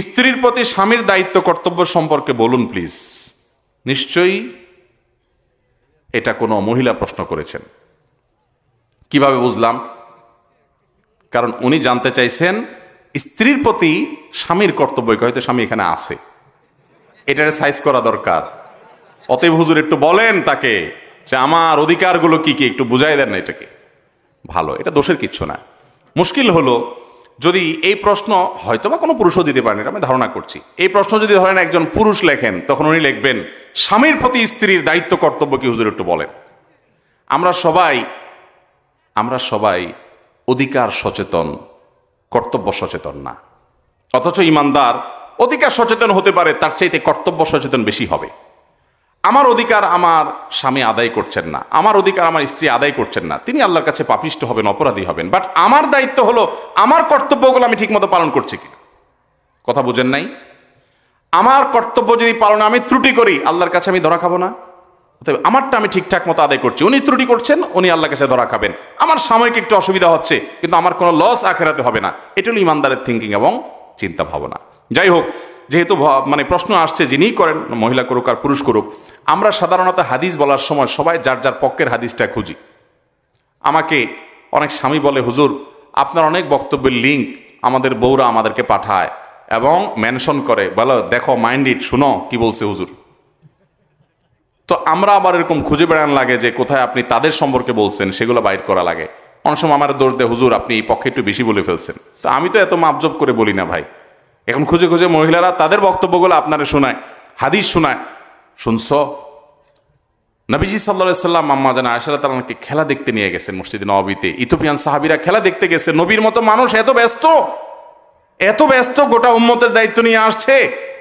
স্ত্রীর প্রতি স্বামীর দায়িত্ব কর্তব্য সম্পর্কে বলুন প্লিজ। নিশ্চয়ই এটা কোনো মহিলা প্রশ্ন করেছেন। কিভাবে বুঝলাম? কারণ উনি জানতে চাইছেন স্ত্রীর প্রতি স্বামীর কর্তব্য, হয়তো স্বামী এখানে আছে, এটারে সাইজ করা দরকার। অতএব হুজুর একটু বলেন তাকে যে আমার অধিকারগুলো কি কি, একটু বুঝাই দেন না এটাকে। ভালো, এটা দোষের কিচ্ছু না। মুশকিল হলো যদি এই প্রশ্ন, হয়তো বা কোনো পুরুষও দিতে পারেন, এটা আমি ধারণা করছি, এই প্রশ্ন যদি ধরেন একজন পুরুষ লেখেন, তখন উনি লিখবেন স্বামীর প্রতি স্ত্রীর দায়িত্ব কর্তব্য কি হুজুর একটু বলেন। আমরা সবাই অধিকার সচেতন, কর্তব্য সচেতন না। অথচ ইমানদার অধিকার সচেতন হতে পারে, তার চাইতে কর্তব্য সচেতন বেশি হবে। আমার অধিকার আমার স্বামী আদায় করছেন না, আমার অধিকার আমার স্ত্রী আদায় করছেন না, তিনি আল্লাহর কাছে পাপিষ্ঠ হবেন, অপরাধী হবেন। বাট আমার দায়িত্ব হলো আমার কর্তব্যগুলো আমি ঠিকমতো পালন করছি কিনা। কথা বুঝেন নাই? আমার কর্তব্য যদি পালনে আমি ত্রুটি করি, আল্লাহর কাছে আমি ধরা খাবো না। তবে আমারটা আমি ঠিকঠাক মতো আদায় করছি, উনি ত্রুটি করছেন, উনি আল্লাহর কাছে ধরা খাবেন। আমার সাময়িক একটু অসুবিধা হচ্ছে, কিন্তু আমার কোনো লস আখেরাতে হবে না। এটা হলো ইমানদারের থিঙ্কিং এবং চিন্তা ভাবনা। যাই হোক, যেহেতু প্রশ্ন আসছে, যিনিই করেন, মহিলা করুক আর পুরুষ করুক, আমরা সাধারণত হাদিস বলার সময় সবাই যার যার পক্ষের হাদিসটা খুঁজি। আমাকে অনেক স্বামী বলে, হুজুর আপনার অনেক বক্তব্যের লিঙ্ক আমাদের বউরা আমাদেরকে পাঠায় এবং মেনশন করে, বলো দেখো মাইন্ড ইট, শুনো কি বলছে হুজুর। তো আমরা আবার এরকম খুঁজে বেড়ান লাগে যে কোথায় আপনি তাদের সম্পর্কে বলছেন, সেগুলো বাইর করা লাগে। অনেক সময় আমার দোষ দেয়, হুজুর আপনি এই পক্ষে একটু বেশি বলে ফেলছেন। তো আমি তো এত মাপজব করে বলি না ভাই। এখন খুঁজে খুঁজে মহিলারা তাদের বক্তব্যগুলো আপনারা শোনায়, হাদিস শোনায়। শুনছ, নবীজি সাল্লাল্লাহু আলাইহি সাল্লাম আম্মা জানা আয়েশা রাদিয়াল্লাহু আনহাকে খেলা দেখতে নিয়ে গেছেন মসজিদে নববীতে। ইথিওপিয়ান সাহাবীরা খেলা দেখতে গেছে। নবীর মতো মানুষ এত ব্যস্ত, গোটা উম্মতের দায়িত্ব নিয়ে আসছে,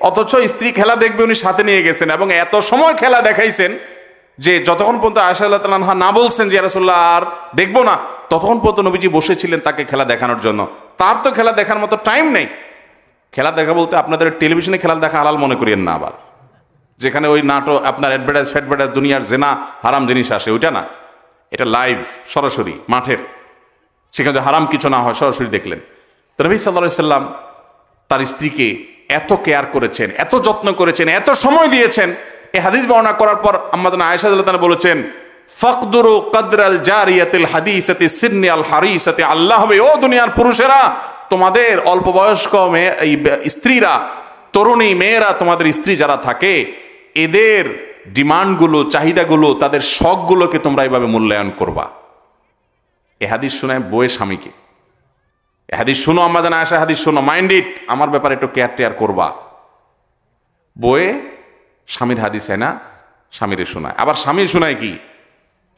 অথচ স্ত্রী খেলা দেখবে উনি সাথে নিয়ে গেছেন এবং এত সময় খেলা দেখাইছেন যে যতক্ষণ পর্যন্ত আয়েশা রাদিয়াল্লাহু আনহা না বলছেন যে ইয়া রাসূলুল্লাহ আর দেখবো না, ততক্ষণ পর্যন্ত নবীজি বসেছিলেন তাকে খেলা দেখানোর জন্য। তার তো খেলা দেখার মতো টাইম নেই। খেলা দেখা বলতে আপনাদের টেলিভিশনে খেলা দেখা হালাল মনে করিয়েন না আবার, যেখানে ওই নাটক আপনার অ্যাডভার্টাইজ দুনিয়ার জেনা হারাম জিনিস আসে, ওইটা না। এটা লাইভ, সরাসরি মাঠের, সেখানে হারাম কিছু না হয় সরাসরি দেখলেন। তো নবী সাল্লাল্লাহু আলাইহি সাল্লাম তার স্ত্রীকে এত কেয়ার করেছেন, এত যত্ন করেছেন, এত সময় দিয়েছেন। এই হাদিস বর্ণনা করার পর আম্মা জানা আয়েশা রাদিয়াল্লাহু তাআলা বলেছেন, ফাকদুরু কদরাল জারিয়াতিল হাদিসাতি সিন্নি আল হারিসাতি। আল্লাহ হবে, ও দুনিয়ার পুরুষেরা, তোমাদের অল্প বয়স্ক স্ত্রীরা, তরুণী মেয়েরা, তোমাদের স্ত্রী যারা থাকে, এদের ডিমান্ডগুলো, চাহিদাগুলো, তাদের শখগুলোকে তোমরা এইভাবে মূল্যায়ন করবা। এ হাদিস শোনায় বউয়ের স্বামীকে, এ হাদিস শোনো আম্মা জানা আয়েশা, হাদিস শোনো, মাইন্ড ইট, আমার ব্যাপারে একটু কেয়ার টেয়ার করবা। বউয়ে স্বামীর হাদিস না, স্বামীরে শোনায়। আবার স্বামীর শোনায় কি?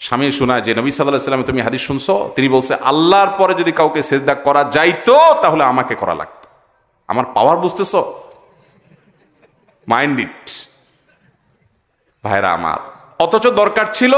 স্বামীর শোনায় যে নবী সাল্লাল্লাহু আলাইহি সাল্লাম তুমি হাদিস শুনছো, তিনি বলছে আল্লাহর পরে যদি কাউকে সেজদা করা যাইতো তাহলে আমাকে করা লাগতো। আমার পাওয়ার বুঝতেছো? মাইন্ড ইট ভাইরা আমার। অথচ দরকার ছিল